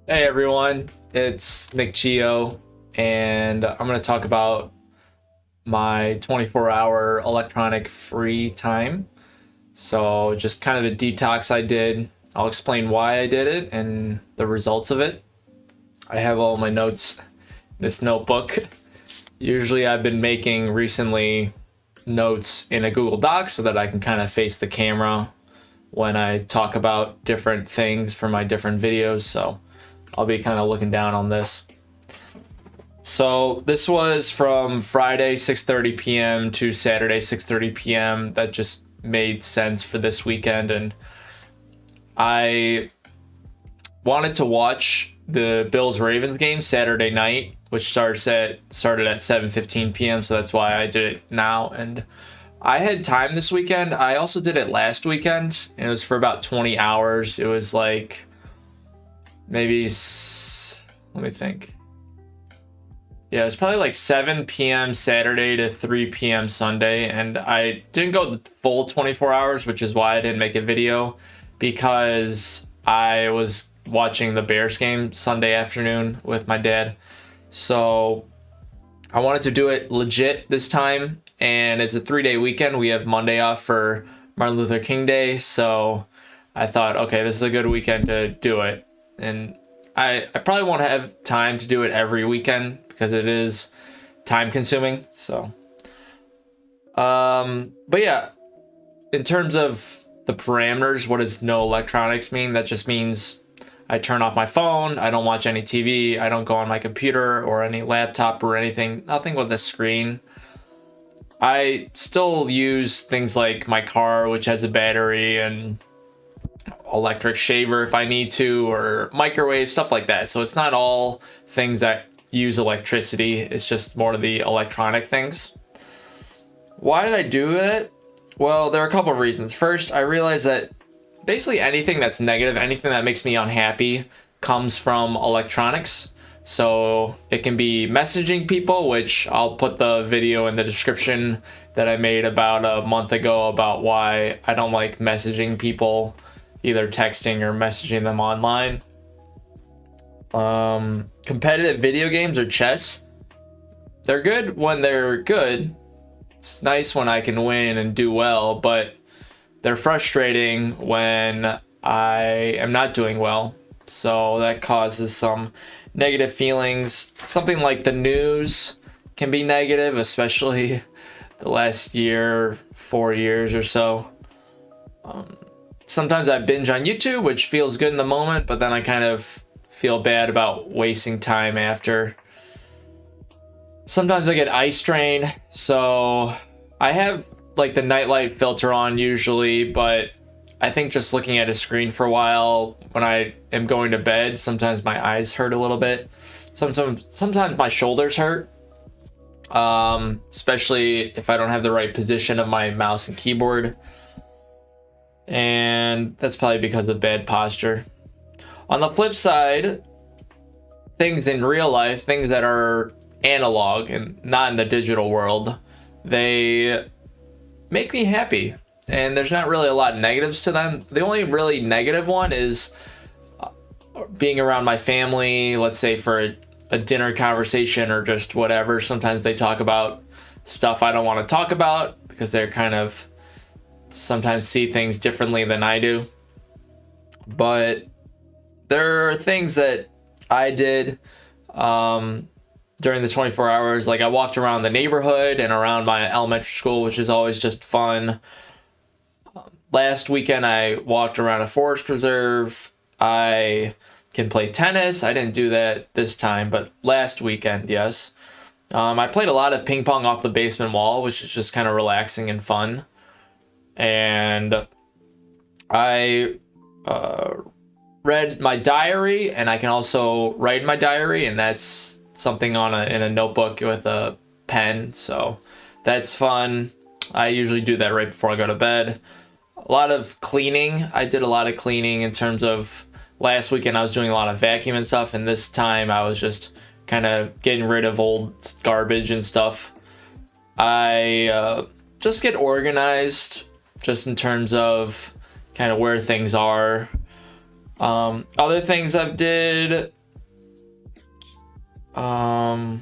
Hey everyone, it's Nick Chio, and I'm going to talk about my 24-hour electronic free time. So, just kind of a detox I did. I'll explain why I did it and the results of it. I have all my notes in this notebook. Usually, I've been making recently notes in a Google Doc so that I can kind of face the camera when I talk about different things for my different videos. So, I'll be kind of looking down on this. So this was from Friday 6:30 p.m. to Saturday 6:30 p.m. That just made sense for this weekend, and I wanted to watch the Bills Ravens game Saturday night, which started at 7:15 p.m. So that's why I did it now. And I had time this weekend. I also did it last weekend, and it was for about 20 hours. It was like maybe let me think. Yeah, it's probably like 7 p.m. Saturday to 3 p.m. Sunday, and I didn't go the full 24 hours, which is why I didn't make a video, because I was watching the Bears game Sunday afternoon with my dad. So I wanted to do it legit this time, and it's a 3-day weekend. We have Monday off for Martin Luther King Day, so I thought, okay, this is a good weekend to do it. And I probably won't have time to do it every weekend because it is time consuming. So, but yeah, in terms of the parameters, what does no electronics mean? That just means I turn off my phone. I don't watch any TV. I don't go on my computer or any laptop or anything. Nothing with a screen. I still use things like my car, which has a battery, and electric shaver if I need to, or microwave, stuff like that. So it's not all things that use electricity. It's just more of the electronic things. Why did I do it? Well, there are a couple of reasons. First, I realized that basically anything that's negative, anything that makes me unhappy, comes from electronics. So it can be messaging people, which I'll put the video in the description that I made about a month ago about why I don't like messaging people, either texting or messaging them online. Competitive video games or chess, they're good when they're good. It's nice when I can win and do well, but they're frustrating when I am not doing well. So that causes some negative feelings. Something like the news can be negative, especially the last year, 4 years or so. Sometimes I binge on YouTube, which feels good in the moment, but then I kind of feel bad about wasting time after. Sometimes I get eye strain, so I have like the nightlight filter on usually, but I think just looking at a screen for a while when I am going to bed, sometimes my eyes hurt a little bit. Sometimes my shoulders hurt, especially if I don't have the right position of my mouse and keyboard. And that's probably because of bad posture. On the flip side, things in real life, things that are analog and not in the digital world, they make me happy. And there's not really a lot of negatives to them. The only really negative one is being around my family, let's say for a dinner conversation or just whatever. Sometimes they talk about stuff I don't want to talk about because they're kind of sometimes see things differently than I do. But there are things that I did during the 24 hours. Like I walked around the neighborhood and around my elementary school, which is always just fun. Last weekend, I walked around a forest preserve. I can play tennis. I didn't do that this time, but last weekend, yes. I played a lot of ping pong off the basement wall, which is just kind of relaxing and fun. And I read my diary, and I can also write in my diary, and that's something in a notebook with a pen. So that's fun. I usually do that right before I go to bed. A lot of cleaning. I did a lot of cleaning in terms of last weekend. I was doing a lot of vacuum and stuff, and this time I was just kind of getting rid of old garbage and stuff. I just get organized, just in terms of kind of where things are. Other things I've did, but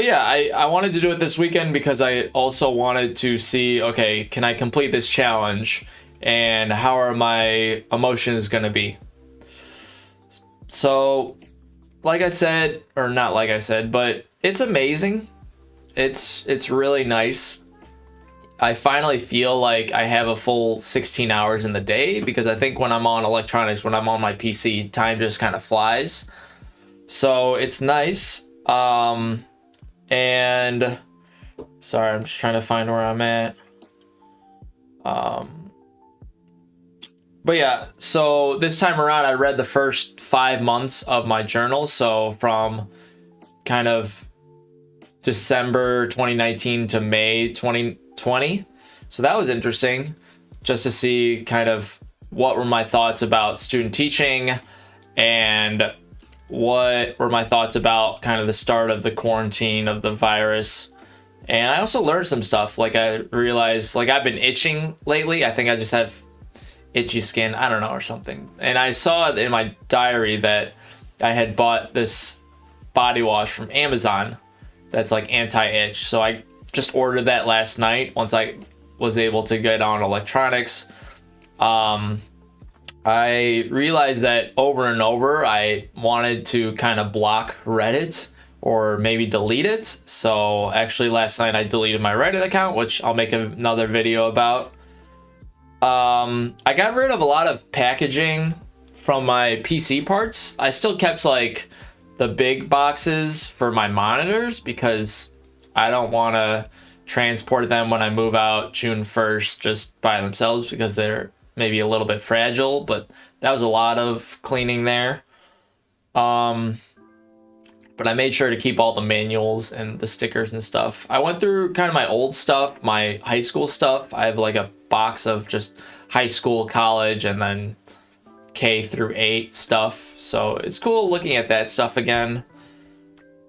yeah, I wanted to do it this weekend because I also wanted to see, okay, can I complete this challenge and how are my emotions going to be? So, like I said, or not like I said, but it's amazing. It's really nice. I finally feel like I have a full 16 hours in the day, because I think when I'm on electronics, when I'm on my PC, time just kind of flies. So it's nice. And sorry, I'm just trying to find where I'm at. But yeah, so this time around, I read the first 5 months of my journal. So from kind of December 2019 to May 2020. So that was interesting, just to see kind of what were my thoughts about student teaching and what were my thoughts about kind of the start of the quarantine of the virus. And I also learned some stuff. Like, I realized, like, I've been itching lately. I think I just have itchy skin, I don't know, or something. And I saw in my diary that I had bought this body wash from Amazon that's like anti-itch. So I just ordered that last night once I was able to get on electronics. I realized that over and over I wanted to kind of block Reddit or maybe delete it. So actually last night I deleted my Reddit account, which I'll make another video about. I got rid of a lot of packaging from my PC parts. I still kept like the big boxes for my monitors because I don't want to transport them when I move out June 1st just by themselves, because they're maybe a little bit fragile. But that was a lot of cleaning there. But I made sure to keep all the manuals and the stickers and stuff. I went through kind of my old stuff, my high school stuff. I have like a box of just high school, college, and then K through 8 stuff. So it's cool looking at that stuff again.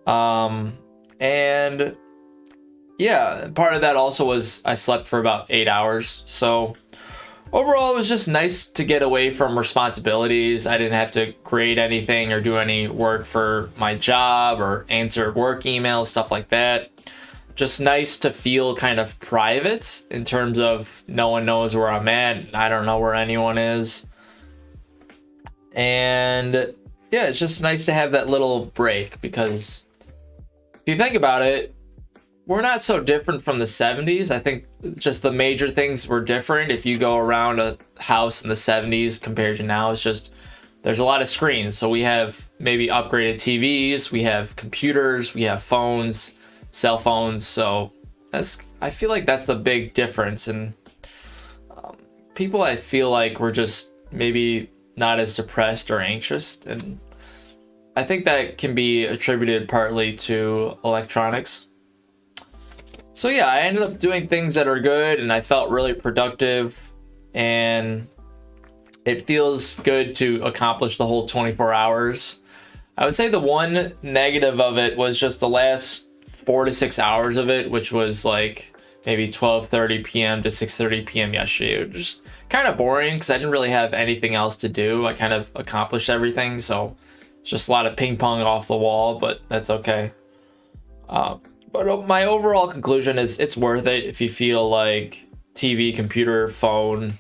And yeah, part of that also was I slept for about 8 hours. So overall, it was just nice to get away from responsibilities. I didn't have to grade anything or do any work for my job or answer work emails, stuff like that. Just nice to feel kind of private in terms of no one knows where I'm at. I don't know where anyone is. And yeah, it's just nice to have that little break, because if you think about it, we're not so different from the 70s. I think just the major things were different. If you go around a house in the 70s compared to now, it's just there's a lot of screens. So we have maybe upgraded TVs, we have computers, we have phones, cell phones. So I feel like that's the big difference. And people, I feel like, were just maybe not as depressed or anxious. And I think that can be attributed partly to electronics. So yeah, I ended up doing things that are good, and I felt really productive, and it feels good to accomplish the whole 24 hours. I would say the one negative of it was just the last 4 to 6 hours of it, which was like maybe 12:30 p.m. to 6:30 p.m. yesterday. It was just kind of boring because I didn't really have anything else to do. I kind of accomplished everything, so it's just a lot of ping pong off the wall, but that's okay. But my overall conclusion is it's worth it if you feel like TV, computer, phone,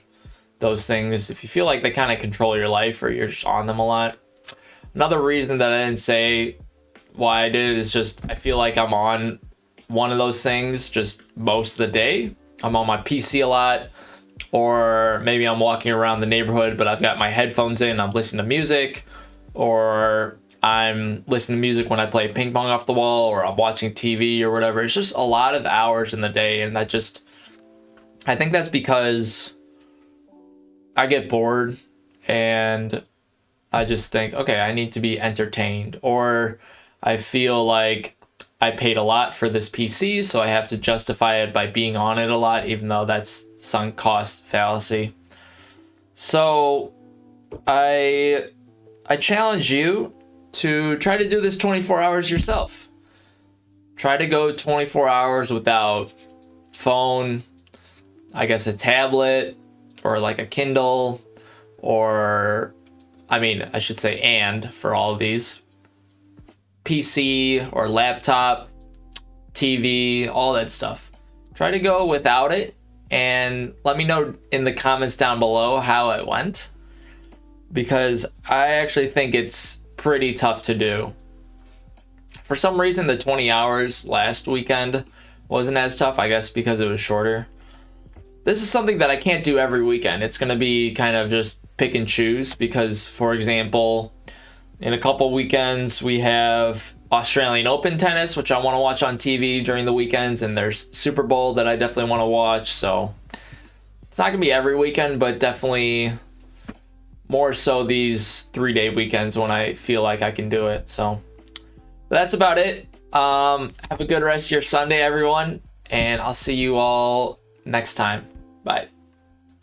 those things, if you feel like they kind of control your life or you're just on them a lot. Another reason that I didn't say why I did it is just I feel like I'm on one of those things just most of the day. I'm on my PC a lot, or maybe I'm walking around the neighborhood, but I've got my headphones in, I'm listening to music, or I'm listening to music when I play ping pong off the wall, or I'm watching TV or whatever. It's just a lot of hours in the day. And I think that's because I get bored and I just think, okay, I need to be entertained, or I feel like I paid a lot for this PC, so I have to justify it by being on it a lot, even though that's sunk cost fallacy. So I challenge you to try to do this 24 hours yourself. Try to go 24 hours without phone, I guess a tablet or like a Kindle, or I mean, I should say and for all of these, PC or laptop, TV, all that stuff. Try to go without it and let me know in the comments down below how it went, because I actually think it's pretty tough to do. For some reason, the 20 hours last weekend wasn't as tough, I guess because it was shorter. This is something that I can't do every weekend. It's going to be kind of just pick and choose because, for example, in a couple weekends, we have Australian Open tennis, which I want to watch on TV during the weekends, and there's Super Bowl that I definitely want to watch. So it's not going to be every weekend, but definitely more so these 3-day weekends when I feel like I can do it. So that's about it. Have a good rest of your Sunday, everyone, and I'll see you all next time. Bye.